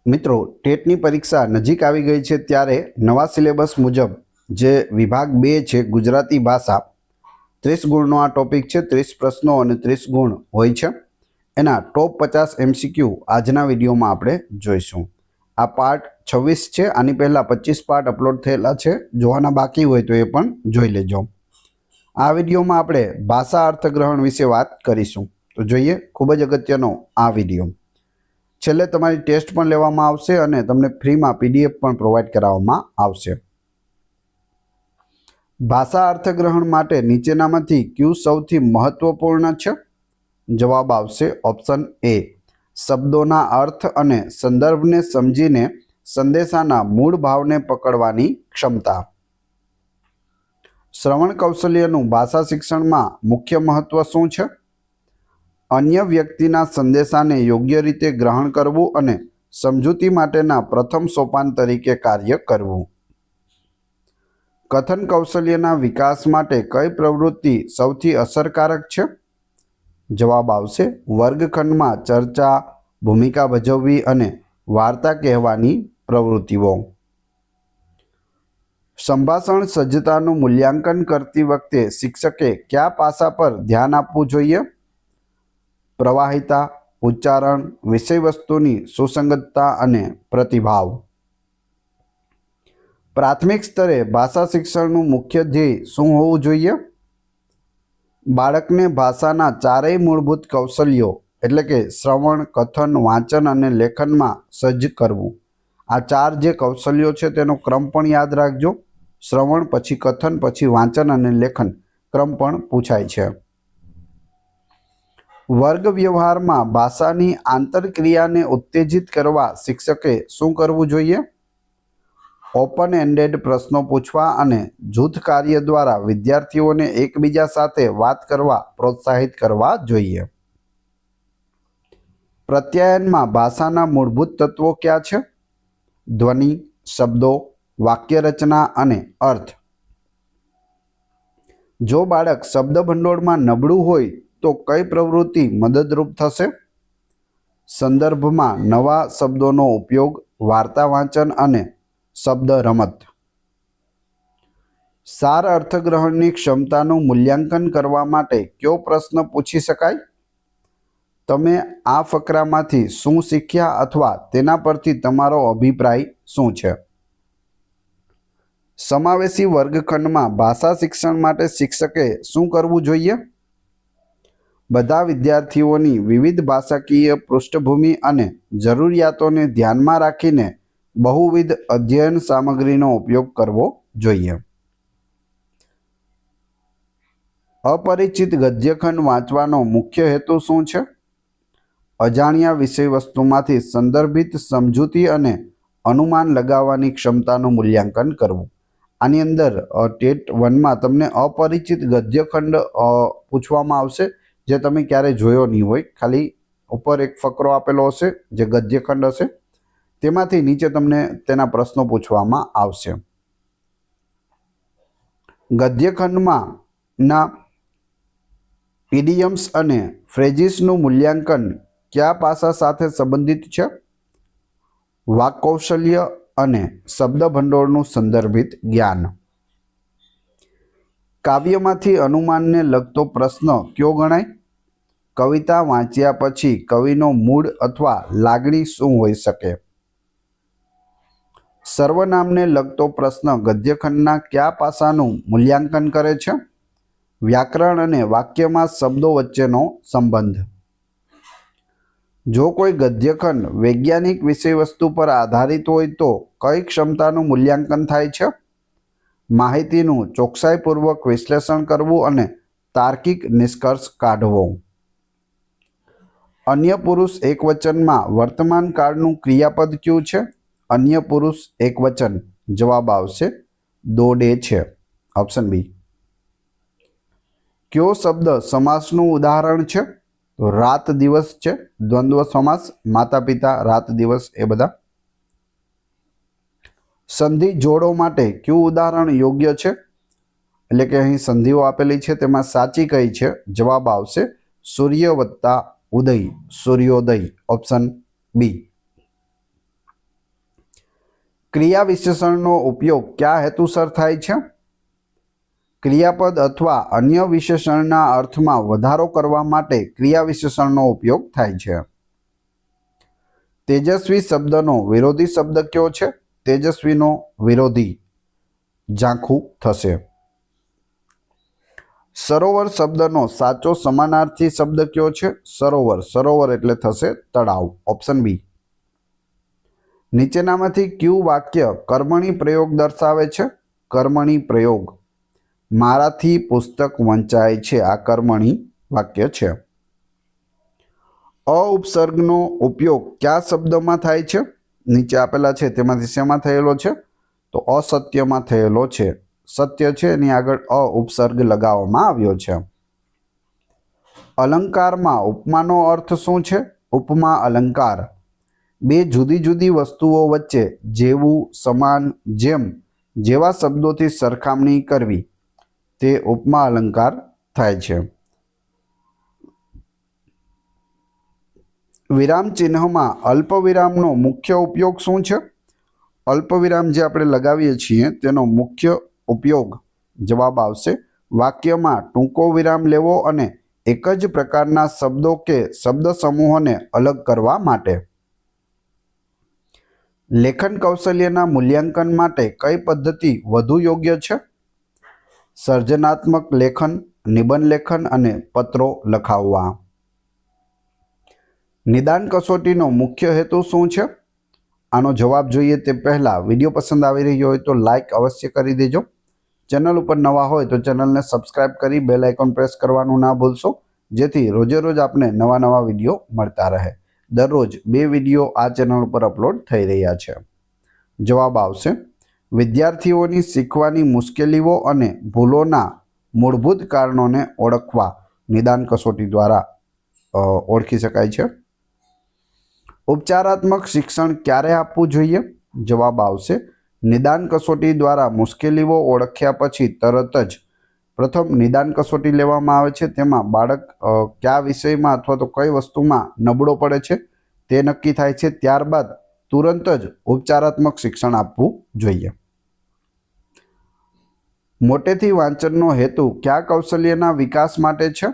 મિત્રો, ટેટની પરીક્ષા નજીક આવી ગઈ છે ત્યારે નવા સિલેબસ મુજબ જે વિભાગ 2 છે ગુજરાતી ભાષા 30 ગુણનો આ ટોપિક છે. 30 પ્રશ્નો અને 30 ગુણ હોય છે. એના ટોપ 50 MCQ આજના વિડીયોમાં આપણે જોઈશું. આ પાર્ટ 26 છે. આની પહેલાં 25 પાર્ટ અપલોડ થયેલા છે. જોવાના બાકી હોય તો એ પણ જોઈ લેજો. આ વિડીયોમાં આપણે ભાષા અર્થગ્રહણ વિશે વાત કરીશું. તો જોઈએ, ખૂબ જ અગત્યનો આ વિડીયો. છેલ્લે તમારી ટેસ્ટ પણ લેવામાં આવશે અને તમને ફ્રીમાં PDF પણ પ્રોવાઈડ કરાવવામાં આવશે. ભાષા અર્થગ્રહણ માટે નીચેનામાંથી કયું સૌથી મહત્વપૂર્ણ છે? જવાબ આવશે ઓપ્શન A. શબ્દોના અર્થ અને સંદર્ભને સમજીને સંદેશાના મૂળ ભાવને પકડવાની ક્ષમતા. શ્રવણ કૌશલ્યનું ભાષા શિક્ષણમાં મુખ્ય મહત્વ શું છે? અન્ય વ્યક્તિના સંદેશાને યોગ્ય રીતે ગ્રહણ કરવું અને સમજૂતી માટેના પ્રથમ સોપાન તરીકે કાર્ય કરવું. કથન કૌશલ્યના વિકાસ માટે કઈ પ્રવૃત્તિ સૌથી અસરકારક છે? જવાબ આવશે વર્ગખંડમાં ચર્ચા, ભૂમિકા ભજવવી અને વાર્તા કહેવાની પ્રવૃત્તિઓ. સંભાષણ સજ્જતાનું મૂલ્યાંકન કરતી વખતે શિક્ષકે કયા પાસા પર ધ્યાન આપવું જોઈએ? પ્રવાહિતા, ઉચ્ચારણ, વિષયવસ્તુની સુસંગતતા અને પ્રતિભાવ. પ્રાથમિક સ્તરે ભાષા શિક્ષણનું મુખ્ય ધ્યેય શું હોવું જોઈએ? બાળકને ભાષાના ચારેય મૂળભૂત કૌશલ્યો એટલે કે શ્રવણ, કથન, વાંચન અને લેખનમાં સજ્જ કરવું. આ ચાર જે કૌશલ્યો છે તેનો ક્રમ પણ યાદ રાખજો. શ્રવણ, પછી કથન, પછી વાંચન અને લેખન ક્રમ પણ પૂછાય છે. વર્ગ વ્યવહારમાં ભાષાની આંતરક્રિયાને ઉત્તેજિત કરવા શિક્ષકે શું કરવું જોઈએ? ઓપન એન્ડેડ પ્રશ્નો પૂછવા અને જૂથ કાર્ય દ્વારા વિદ્યાર્થીઓને એકબીજા સાથે વાત કરવા પ્રોત્સાહિત કરવા જોઈએ. પ્રત્યાયનમાં ભાષાના મૂળભૂત તત્વો કયા છે? ધ્વનિ, શબ્દો, વાક્ય રચના અને અર્થ. જો બાળક શબ્દ ભંડોળમાં નબળું હોય તો કઈ પ્રવૃત્તિ મદદરૂપ થશે? સંદર્ભમાં નવા શબ્દોનો ઉપયોગ, વાર્તા વાંચન અને શબ્દ રમત. સાર અર્થગ્રહણની ક્ષમતાનું મૂલ્યાંકન કરવા માટે કયો પ્રશ્ન પૂછી શકાય? તમે આ ફકરામાંથી શું શીખ્યા અથવા તેના પરથી તમારો અભિપ્રાય શું છે? સમાવેશી વર્ગખંડમાં ભાષા શિક્ષણ માટે શિક્ષકે શું કરવું જોઈએ? બધા વિદ્યાર્થીઓની વિવિધ ભાષાકીય પૃષ્ઠભૂમિ અને જરૂરિયાતોને ધ્યાનમાં રાખીને બહુવિધ અધ્યયન સામગ્રીનો ઉપયોગ કરવો જોઈએ. અપરિચિત ગદ્યખંડ વાંચવાનો મુખ્ય હેતુ શું છે? અજાણ્યા વિષયવસ્તુમાંથી સંદર્ભિત સમજૂતી અને અનુમાન લગાવવાની ક્ષમતાનું મૂલ્યાંકન કરવું. આની અંદર ટેટ 1માં તમને અપરિચિત ગદ્યખંડ પૂછવામાં આવશે, જે તમે ક્યારેય જોયો નહીં હોય. ખાલી ઉપર એક ફકરો આપેલો હશે જે ગદ્યખંડ હશે, તેમાંથી નીચે તમને તેના પ્રશ્નો પૂછવામાં આવશે. ગદ્યખંડમાં ના ઇડિયમ્સ અને ફ્રેઝિસનું મૂલ્યાંકન કયા પાસા સાથે સંબંધિત છે? વાક્કૌશલ્ય અને શબ્દ ભંડોળનું સંદર્ભિત જ્ઞાન. કાવ્યમાંથી અનુમાનને લગતો પ્રશ્ન કયો ગણાય? કવિતા વાંચ્યા પછી કવિનો મૂડ અથવા લાગણી શું હોઈ શકે? સર્વનામને લગતો પ્રશ્ન ગદ્યખંડના કયા પાસાનું મૂલ્યાંકન કરે છે? વ્યાકરણ અને વાક્યમાં શબ્દો વચ્ચેનો સંબંધ. જો કોઈ ગદ્યખંડ વૈજ્ઞાનિક વિષયવસ્તુ પર આધારિત હોય તો કઈ ક્ષમતાનું મૂલ્યાંકન થાય છે? માહિતીનું ચોકસાઈપૂર્વક વિશ્લેષણ કરવું અને તાર્કિક નિષ્કર્ષ કાઢવો. અન્ય પુરુષ એકવચનમાં વર્તમાન કાળનું ક્રિયાપદ કયું છે? અન્ય પુરુષ એકવચન. જવાબ આવશે દોડે છે, ઓપ્શન B. કયો શબ્દ સમાસનું ઉદાહરણ છે? રાત દિવસ છે. દ્વંદ્વ સમાસ, માતા પિતા, રાત દિવસ એ બધા. સંધિ જોડો માટે કયું ઉદાહરણ યોગ્ય છે? એટલે કે અહીં સંધિઓ આપેલી છે તેમાં સાચી કઈ છે? જવાબ આવશે સૂર્ય વત્તા ઉદય, સૂર્યોદય, ઓપ્શન B. ક્રિયા વિશેષણનો ઉપયોગ કયા હેતુસર થાય છે? ક્રિયાપદ અથવા અન્ય વિશેષણના અર્થમાં વધારો કરવા માટે ક્રિયા વિશેષણનો ઉપયોગ થાય છે. તેજસ્વી શબ્દનો વિરોધી શબ્દ કયો છે? તેજસ્વીનો વિરોધી ઝાંખું થશે. સરોવર શબ્દનો સાચો સમાનાર્થી શબ્દ કયો છે? સરોવર. સરોવર એટલે થશે તળાવ. Option b. નીચેનામાંથી કયું વાક્ય કર્મણી પ્રયોગ દર્શાવે છે? કર્મણી પ્રયોગ. મારાથી પુસ્તક વંચાય છે, આ કર્મણી વાક્ય છે. અ ઉપસર્ગનો ઉપયોગ કયા શબ્દમાં થાય છે? નીચે આપેલા છે તેમાંથી શેમાં થયેલો છે? તો અસત્યમાં થયેલો છે. સત્ય છે એની આગળ અ ઉપસર્ગ લગાવવામાં આવ્યો છે. અલંકારમાં ઉપમાનો અર્થ શું છે? ઉપમા અલંકાર. બે જુદી જુદી વસ્તુઓ વચ્ચે જેવું, સમાન, જેમ જેવા શબ્દોથી સરખામણી કરવી તે ઉપમા અલંકાર થાય છે. વિરામ ચિહ્નમાં અલ્પવિરામનો મુખ્ય ઉપયોગ શું છે? અલ્પવિરામ જે આપણે લગાવીએ છીએ તેનો મુખ્ય ઉપયોગ જવાબ આવશે વાક્યમાં ટૂંકો વિરામ લેવો અને એક જ પ્રકારના શબ્દો કે શબ્દ સમૂહોને અલગ કરવા માટે. લેખન કૌશલ્યના મૂલ્યાંકન માટે કઈ પદ્ધતિ વધુ યોગ્ય છે? સર્જનાત્મક લેખન, નિબંધ લેખન અને પત્રો લખાવવા. નિદાન કસોટીનો મુખ્ય હેતુ શું છે? આનો જવાબ જોઈએ તે પહેલાં વિડીયો પસંદ આવી રહ્યો હોય તો લાઇક અવશ્ય કરી દેજો. ચેનલ ઉપર નવા હોય તો ચેનલને સબસ્ક્રાઇબ કરી બેલ આઇકોન પ્રેસ કરવાનું ના ભૂલશો, જેથી રોજે રોજ આપને નવા નવા વિડીયો મળતા રહે. દરરોજ 2 વિડીયો આ ચેનલ ઉપર અપલોડ થઈ રહ્યા છે. જવાબ આવશે વિદ્યાર્થીઓની શીખવાની મુશ્કેલીઓ અને ભૂલોના મૂળભૂત કારણોને ઓળખવા નિદાન કસોટી દ્વારા ઓળખી શકાય છે. ઉપચારાત્મક શિક્ષણ ક્યારે આપવું જોઈએ? જવાબ આવશે નિદાન કસોટી દ્વારા મુશ્કેલીઓ ઓળખ્યા પછી તરત જ પ્રથમ નિદાન કસોટી લેવામાં આવે છે. તેમાં બાળક કયા વિષયમાં અથવા તો કઈ વસ્તુમાં નબળો પડે છે તે નક્કી થાય છે. ત્યારબાદ તુરંત જ ઉપચારાત્મક શિક્ષણ આપવું જોઈએ. મોટેથી વાંચનનો હેતુ કયા કૌશલ્યના વિકાસ માટે છે?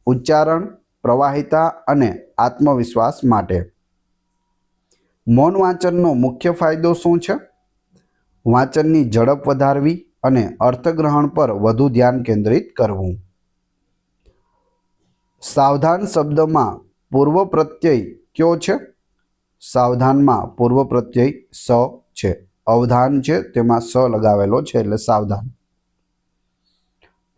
ઉચ્ચારણ, પ્રવાહિતા અને આત્મવિશ્વાસ માટે. મૌન વાંચનનો મુખ્ય ફાયદો શું છે? વાંચનની ઝડપ વધારવી અને અર્થગ્રહણ પર વધુ ધ્યાન કેન્દ્રિત કરવું. સાવધાન શબ્દમાં પૂર્વ પ્રત્યય કયો છે? સાવધાનમાં પૂર્વ પ્રત્યય સ છે. અવધાન છે તેમાં સ લગાવેલો છે એટલે સાવધાન.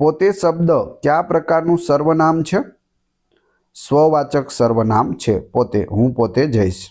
પોતે શબ્દ કયા પ્રકારનું સર્વનામ છે? સ્વવાચક સર્વનામ છે. પોતે, હું પોતે જઈશ.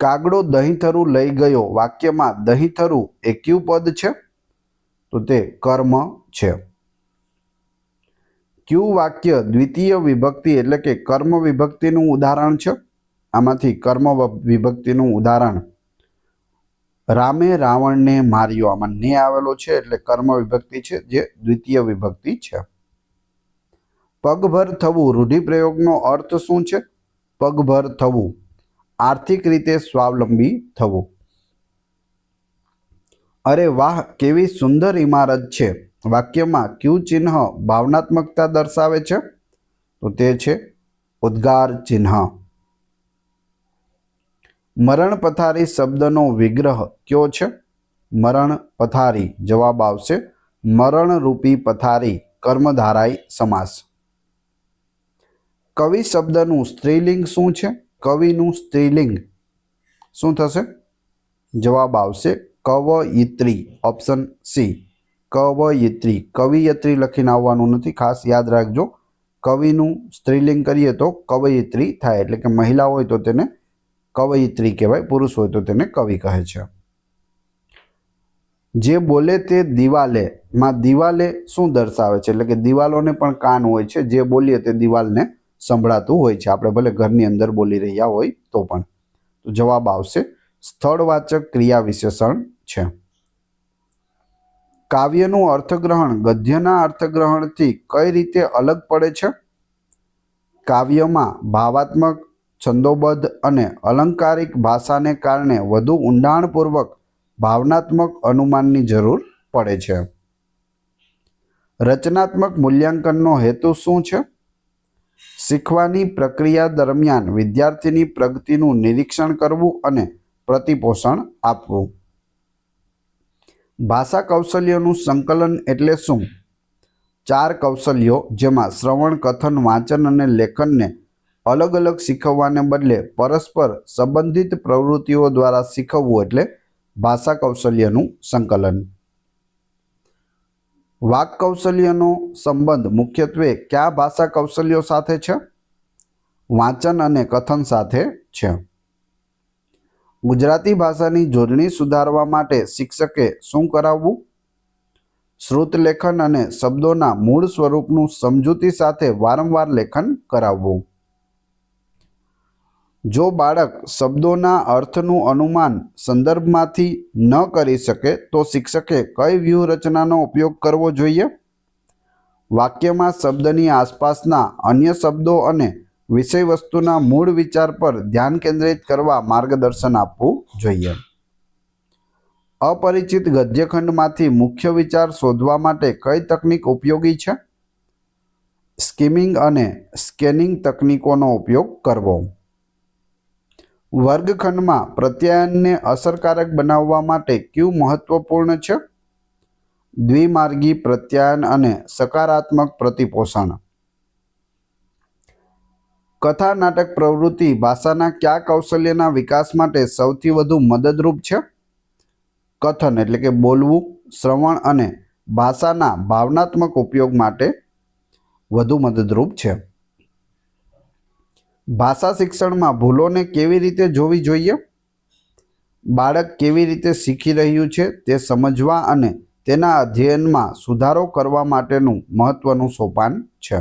કાગડો દહીંથરું લઈ ગયો વાક્યમાં દહીંથરું એ કયું પદ છે? તો તે કર્મ છે. કયું વાક્ય દ્વિતીય વિભક્તિ એટલે કે કર્મ વિભક્તિનું ઉદાહરણ છે? આમાંથી કર્મ વિભક્તિનું ઉદાહરણ રામે રાવણને માર્યો. આમાં ને આવેલો છે એટલે કર્મ વિભક્તિ છે જે દ્વિતીય વિભક્તિ છે. પગભર થવું રૂઢિપ્રયોગનો અર્થ શું છે? પગભર થવું આર્થિક રીતે સ્વાવલંબી થવું. અરે વાહ, કેવી સુંદર ઇમારત છે વાક્યમાં કયું ચિહ્ન ભાવનાત્મકતા દર્શાવે છે? તો તે છે ઉદ્ગાર ચિહ્ન. મરણ પથારી શબ્દનો વિગ્રહ કયો છે? મરણ પથારી. જવાબ આવશે મરણરૂપી પથારી. કર્મધારાય સમાસ. કવિ શબ્દનું સ્ત્રીલિંગ શું છે? કવિનું સ્ત્રીલિંગ શું થશે? જવાબ આવશે કવયિત્રી. Option C કવયિત્રી. કવિયત્રી લખીને આવવાનું નથી, ખાસ યાદ રાખજો. કવિનું સ્ત્રીલિંગ કરીએ તો કવયિત્રી થાય, એટલે કે મહિલા હોય તો તેને કવયિત્રી કહેવાય, પુરુષ હોય તો તેને કવિ કહે છે. જે બોલે તે દિવાલે માં દિવાલે શું દર્શાવે છે? એટલે કે દિવાલોને પણ કાન હોય છે. જે બોલીએ તે દિવાલને સંભળાતું હોય છે, આપણે ભલે ઘરની અંદર બોલી રહ્યા હોય તો પણ. તો જવાબ આવશે સ્થળવાચક ક્રિયા વિશેષણ છે. કાવ્યનું અર્થગ્રહણ ગદ્યના અર્થગ્રહણથી કઈ રીતે અલગ પડે છે? કાવ્યમાં ભાવાત્મક છંદોબદ્ધ અને અલંકારિક ભાષાને કારણે વધુ ઊંડાણપૂર્વક ભાવનાત્મક અનુમાનની જરૂર પડે છે. રચનાત્મક મૂલ્યાંકનનો હેતુ શું છે? શીખવાની પ્રક્રિયા દરમિયાન વિદ્યાર્થીની પ્રગતિનું નિરીક્ષણ કરવું અને પ્રતિપોષણ આપવું. ભાષા કૌશલ્યોનું સંકલન એટલે શું? 4 કૌશલ્યો જેમાં શ્રવણ, કથન, વાંચન અને લેખનને અલગ અલગ શીખવવાને બદલે પરસ્પર સંબંધિત પ્રવૃત્તિઓ દ્વારા શીખવવું એટલે ભાષા કૌશલ્યનું સંકલન. વાક કૌશલ્યનો સંબંધ મુખ્યત્વે કયા ભાષા કૌશલ્યો સાથે છે? વાંચન અને કથન સાથે છે. ગુજરાતી ભાષાની જોડણી સુધારવા માટે શિક્ષકે શું કરાવવું? શ્રુતલેખન અને શબ્દોના મૂળ સ્વરૂપનું સમજૂતી સાથે વારંવાર લેખન કરાવવું. જો બાળક શબ્દોના અર્થનું અનુમાન સંદર્ભમાંથી ન કરી શકે તો શિક્ષકે કઈ વ્યૂહરચનાનો ઉપયોગ કરવો જોઈએ? વાક્યમાં શબ્દની આસપાસના અન્ય શબ્દો અને વિષયવસ્તુના મૂળ વિચાર પર ધ્યાન કેન્દ્રિત કરવા માર્ગદર્શન આપવું જોઈએ. અપરિચિત ગદ્યખંડમાંથી મુખ્ય વિચાર શોધવા માટે કઈ તકનીક ઉપયોગી છે? સ્કીમિંગ અને સ્કેનિંગ તકનીકોનો ઉપયોગ કરવો. વર્ગખંડમાં પ્રત્યાયનને અસરકારક બનાવવા માટે કયું મહત્વપૂર્ણ છે? દ્વિમાર્ગી પ્રત્યાયન અને સકારાત્મક પ્રતિપોષણ. કથા નાટક પ્રવૃત્તિ ભાષાના કયા કૌશલ્યના વિકાસ માટે સૌથી વધુ મદદરૂપ છે? કથન એટલે કે બોલવું, શ્રવણ અને ભાષાના ભાવનાત્મક ઉપયોગ માટે વધુ મદદરૂપ છે. ભાષા શિક્ષણમાં ભૂલોને કેવી રીતે જોવી જોઈએ? બાળક કેવી રીતે શીખી રહ્યું છે તે સમજવા અને તેના અધ્યયનમાં સુધારો કરવા માટેનું મહત્વનું સોપાન છે.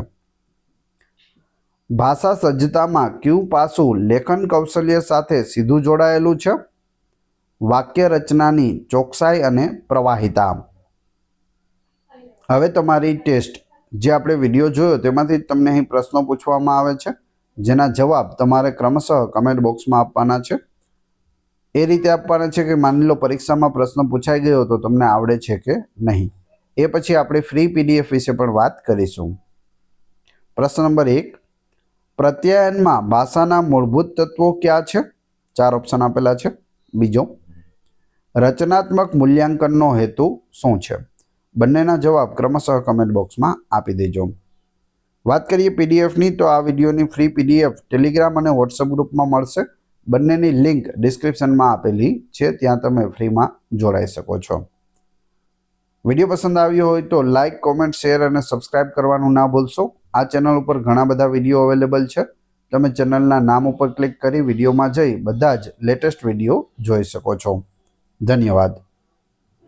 ભાષા સજ્જતામાં કયું પાસું લેખન કૌશલ્ય સાથે સીધું જોડાયેલું છે? વાક્ય રચનાની ચોકસાઈ અને પ્રવાહિતા. હવે તમારી ટેસ્ટ, જે આપણે વિડીયો જોયો તેમાંથી તમને અહીં પ્રશ્નો પૂછવામાં આવે છે, જેના જવાબ તમારે ક્રમશઃ કમેન્ટ બોક્સમાં આપવાના છે. એ રીતે આપવાના છે કે માની લો પરીક્ષામાં પ્રશ્ન પૂછાઈ ગયો તો તમને આવડે છે કે નહીં. એ પછી આપણે ફ્રી PDF વિશે પણ વાત કરીશું. પ્રશ્ન નંબર 1, પ્રત્યાયનમાં ભાષાના મૂળભૂત તત્વો કયા છે? 4 ઓપ્શન આપેલા છે. બીજો, રચનાત્મક મૂલ્યાંકનનો હેતુ શું છે? બંનેના જવાબ ક્રમશઃ કમેન્ટ બોક્સમાં આપી દેજો. વાત કરીએ PDFની તો આ વિડીયોની ફ્રી PDF ટેલિગ્રામ અને WhatsApp ગ્રુપમાં મળશે. બંનેની લિંક ડિસ્ક્રિપ્શનમાં આપેલી છે, ત્યાં તમે ફ્રીમાં જોડાઈ શકો છો. વિડીયો પસંદ આવ્યો હોય તો લાઇક, કોમેન્ટ, શેર અને સબસ્ક્રાઇબ કરવાનું ના ભૂલશો. આ ચેનલ ઉપર ઘણા બધા વિડીયો અવેલેબલ છે. તમે ચેનલના નામ ઉપર ક્લિક કરી વિડીયોમાં જઈ બધા જ લેટેસ્ટ વિડીયો જોઈ શકો છો. ધન્યવાદ.